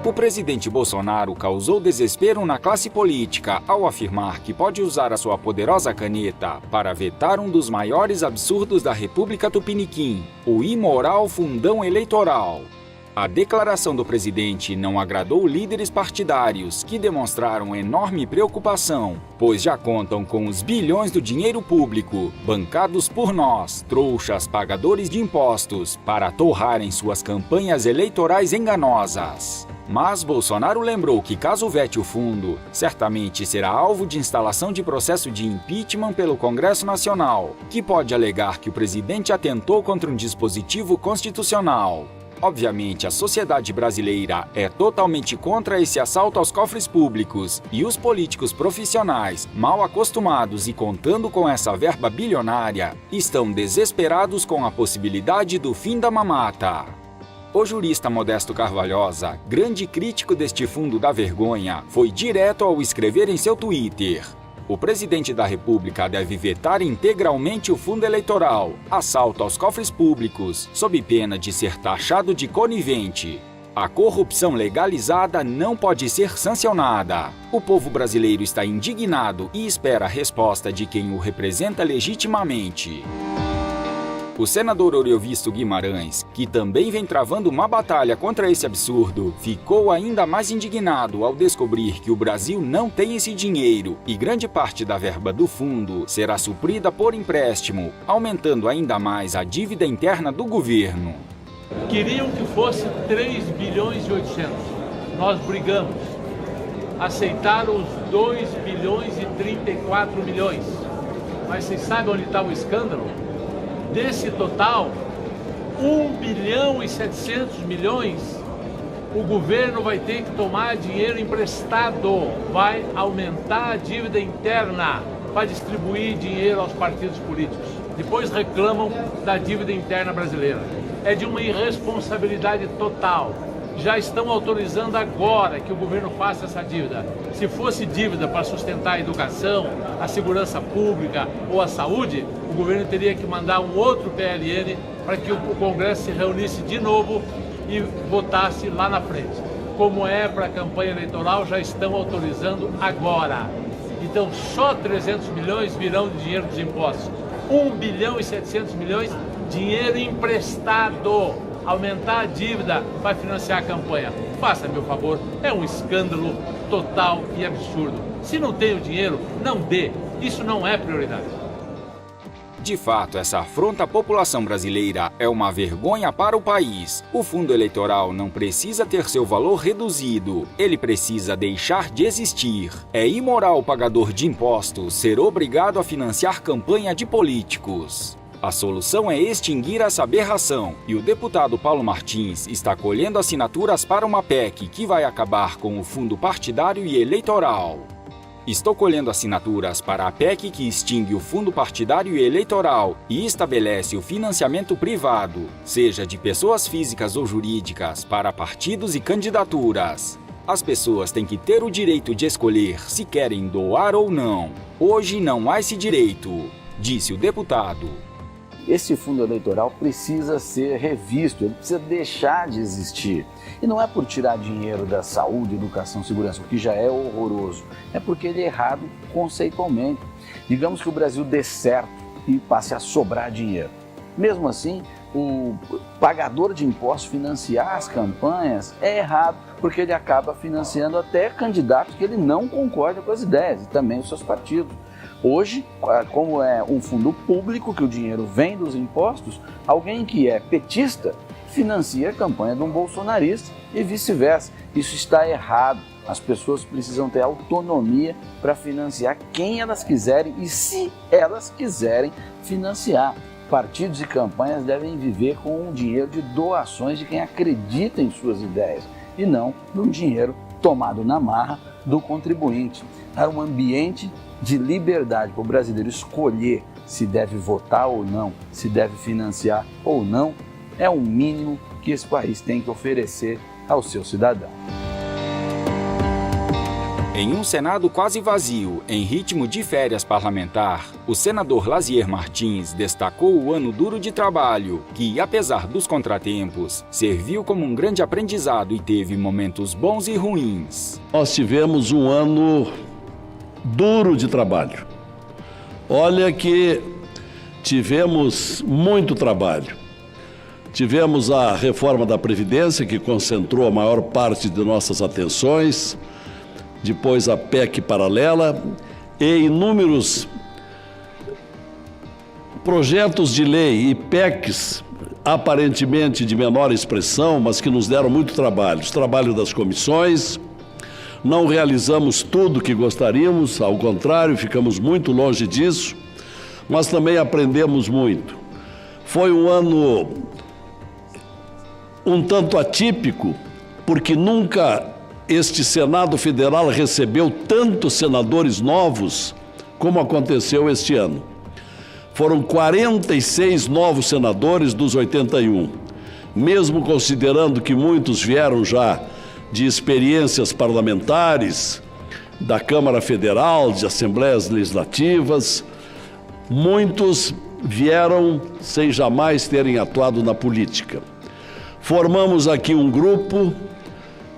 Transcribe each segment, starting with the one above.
O presidente Bolsonaro causou desespero na classe política ao afirmar que pode usar a sua poderosa caneta para vetar um dos maiores absurdos da República Tupiniquim, o imoral fundão eleitoral. A declaração do presidente não agradou líderes partidários, que demonstraram enorme preocupação, pois já contam com os bilhões do dinheiro público, bancados por nós, trouxas pagadores de impostos, para torrarem suas campanhas eleitorais enganosas. Mas Bolsonaro lembrou que, caso vete o fundo, certamente será alvo de instalação de processo de impeachment pelo Congresso Nacional, que pode alegar que o presidente atentou contra um dispositivo constitucional. Obviamente, a sociedade brasileira é totalmente contra esse assalto aos cofres públicos e os políticos profissionais, mal acostumados e contando com essa verba bilionária, estão desesperados com a possibilidade do fim da mamata. O jurista Modesto Carvalhosa, grande crítico deste fundo da vergonha, foi direto ao escrever em seu Twitter: o presidente da República deve vetar integralmente o fundo eleitoral, assalto aos cofres públicos, sob pena de ser taxado de conivente. A corrupção legalizada não pode ser sancionada. O povo brasileiro está indignado e espera a resposta de quem o representa legitimamente. O senador Oriovisto Guimarães, que também vem travando uma batalha contra esse absurdo, ficou ainda mais indignado ao descobrir que o Brasil não tem esse dinheiro e grande parte da verba do fundo será suprida por empréstimo, aumentando ainda mais a dívida interna do governo. Queriam que fosse 3 bilhões e 800. Nós brigamos. Aceitaram os 2 bilhões e 34 milhões. Mas vocês sabem onde está o escândalo? Desse total, 1 bilhão e 700 milhões, o governo vai ter que tomar dinheiro emprestado, vai aumentar a dívida interna para distribuir dinheiro aos partidos políticos. Depois reclamam da dívida interna brasileira. É de uma irresponsabilidade total. Já estão autorizando agora que o governo faça essa dívida. Se fosse dívida para sustentar a educação, a segurança pública ou a saúde, o governo teria que mandar um outro PLN para que o Congresso se reunisse de novo e votasse lá na frente. Como é para a campanha eleitoral, já estão autorizando agora. Então, só 300 milhões virão de dinheiro dos impostos. 1 bilhão e 700 milhões, dinheiro emprestado. Aumentar a dívida para financiar a campanha. Faça, meu favor, é um escândalo total e absurdo. Se não tem o dinheiro, não dê. Isso não é prioridade. De fato, essa afronta à população brasileira é uma vergonha para o país. O fundo eleitoral não precisa ter seu valor reduzido. Ele precisa deixar de existir. É imoral o pagador de impostos ser obrigado a financiar campanha de políticos. A solução é extinguir essa aberração, e o deputado Paulo Martins está colhendo assinaturas para uma PEC que vai acabar com o fundo partidário e eleitoral. Estou colhendo assinaturas para a PEC que extingue o fundo partidário e eleitoral e estabelece o financiamento privado, seja de pessoas físicas ou jurídicas, para partidos e candidaturas. As pessoas têm que ter o direito de escolher se querem doar ou não. Hoje não há esse direito, disse o deputado. Esse fundo eleitoral precisa ser revisto, ele precisa deixar de existir. E não é por tirar dinheiro da saúde, educação, segurança, o que já é horroroso. É porque ele é errado conceitualmente. Digamos que o Brasil dê certo e passe a sobrar dinheiro. Mesmo assim, o pagador de impostos financiar as campanhas é errado, porque ele acaba financiando até candidatos que ele não concorda com as ideias e também os seus partidos. Hoje, como é um fundo público que o dinheiro vem dos impostos, alguém que é petista financia a campanha de um bolsonarista e vice-versa. Isso está errado. As pessoas precisam ter autonomia para financiar quem elas quiserem e se elas quiserem financiar. Partidos e campanhas devem viver com o dinheiro de doações de quem acredita em suas ideias e não do dinheiro tomado na marra do contribuinte. É um ambiente de liberdade para o brasileiro escolher se deve votar ou não, se deve financiar ou não, é o mínimo que esse país tem que oferecer ao seu cidadão. Em um Senado quase vazio, em ritmo de férias parlamentar, o senador Lazier Martins destacou o ano duro de trabalho, que, apesar dos contratempos, serviu como um grande aprendizado e teve momentos bons e ruins. Nós tivemos um ano duro de trabalho. Olha que tivemos muito trabalho. Tivemos a reforma da Previdência, que concentrou a maior parte de nossas atenções, depois a PEC paralela e inúmeros projetos de lei e PECs aparentemente de menor expressão, mas que nos deram muito trabalho. O trabalho das comissões, não realizamos tudo que gostaríamos, ao contrário, ficamos muito longe disso, mas também aprendemos muito. Foi um ano um tanto atípico, porque nunca este Senado Federal recebeu tantos senadores novos como aconteceu este ano. Foram 46 novos senadores dos 81, mesmo considerando que muitos vieram já de experiências parlamentares, da Câmara Federal, de Assembleias Legislativas, muitos vieram sem jamais terem atuado na política. Formamos aqui um grupo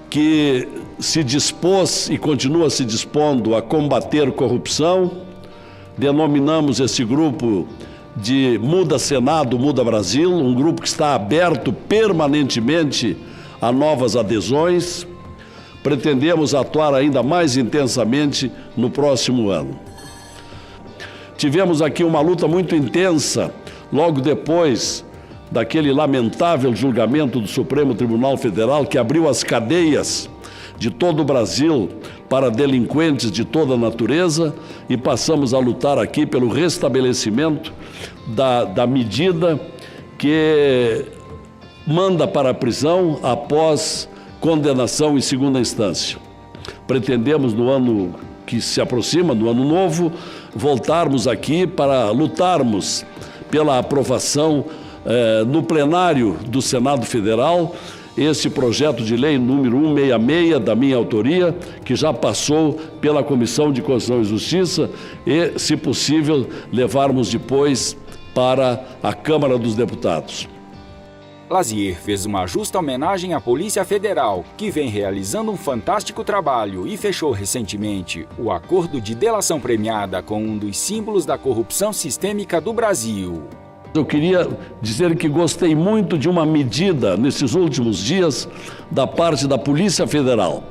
que se dispôs e continua se dispondo a combater corrupção. Denominamos esse grupo de Muda Senado, Muda Brasil, um grupo que está aberto permanentemente a novas adesões. Pretendemos atuar ainda mais intensamente no próximo ano. Tivemos aqui uma luta muito intensa, logo depois daquele lamentável julgamento do Supremo Tribunal Federal, que abriu as cadeias de todo o Brasil para delinquentes de toda a natureza, e passamos a lutar aqui pelo restabelecimento da medida que manda para a prisão após condenação em segunda instância. Pretendemos, no ano que se aproxima, no ano novo, voltarmos aqui para lutarmos pela aprovação no plenário do Senado Federal, esse projeto de lei número 166, da minha autoria, que já passou pela Comissão de Constituição e Justiça e, se possível, levarmos depois para a Câmara dos Deputados. Lazier fez uma justa homenagem à Polícia Federal, que vem realizando um fantástico trabalho e fechou recentemente o acordo de delação premiada com um dos símbolos da corrupção sistêmica do Brasil. Eu queria dizer que gostei muito de uma medida nesses últimos dias da parte da Polícia Federal.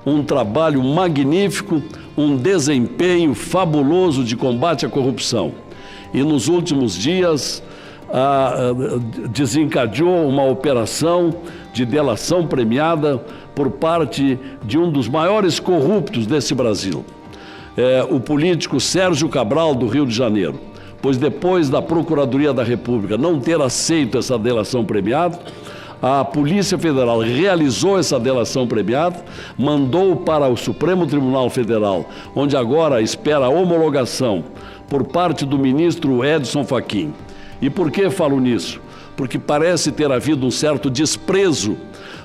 Um trabalho magnífico, um desempenho fabuloso de combate à corrupção. E nos últimos dias desencadeou uma operação de delação premiada por parte de um dos maiores corruptos desse Brasil, o político Sérgio Cabral, do Rio de Janeiro. Pois depois da Procuradoria da República não ter aceito essa delação premiada, a Polícia Federal realizou essa delação premiada, mandou para o Supremo Tribunal Federal, onde agora espera a homologação por parte do ministro Edson Fachin. E por que falo nisso? Porque parece ter havido um certo desprezo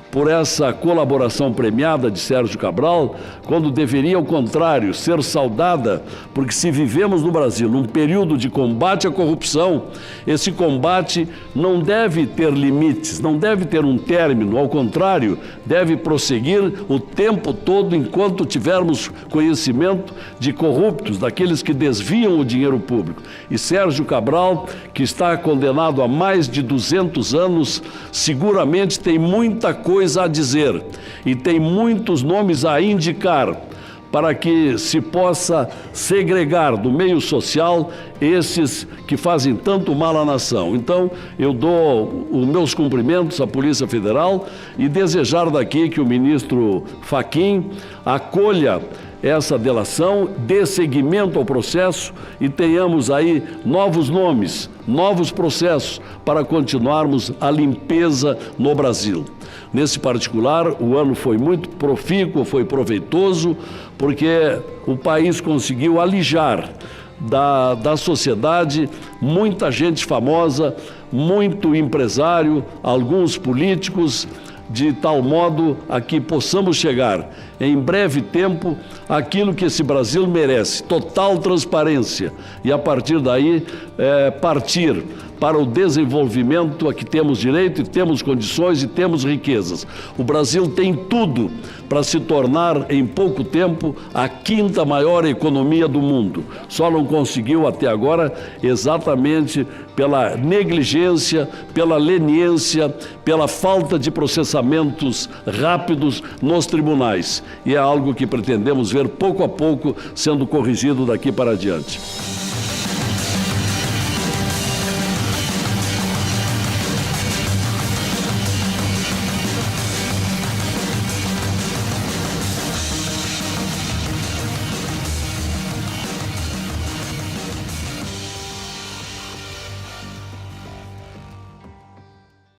por essa colaboração premiada de Sérgio Cabral, quando deveria, ao contrário, ser saudada, porque se vivemos no Brasil num período de combate à corrupção, esse combate não deve ter limites, não deve ter um término, ao contrário, deve prosseguir o tempo todo enquanto tivermos conhecimento de corruptos, daqueles que desviam o dinheiro público. E Sérgio Cabral, que está condenado a mais de 200 anos, seguramente tem muita coisa a dizer e tem muitos nomes a indicar para que se possa segregar do meio social esses que fazem tanto mal à nação. Então, eu dou os meus cumprimentos à Polícia Federal e desejar daqui que o ministro Fachin acolha essa delação, dê seguimento ao processo e tenhamos aí novos nomes, novos processos para continuarmos a limpeza no Brasil. Nesse particular, o ano foi muito profícuo, foi proveitoso, porque o país conseguiu alijar da sociedade muita gente famosa, muito empresário, alguns políticos, de tal modo a que possamos chegar em breve tempo, aquilo que esse Brasil merece, total transparência, e a partir daí partir para o desenvolvimento a que temos direito e temos condições e temos riquezas. O Brasil tem tudo para se tornar, em pouco tempo, a 5ª maior economia do mundo. Só não conseguiu até agora exatamente pela negligência, pela leniência, pela falta de processamentos rápidos nos tribunais. E é algo que pretendemos ver pouco a pouco sendo corrigido daqui para adiante.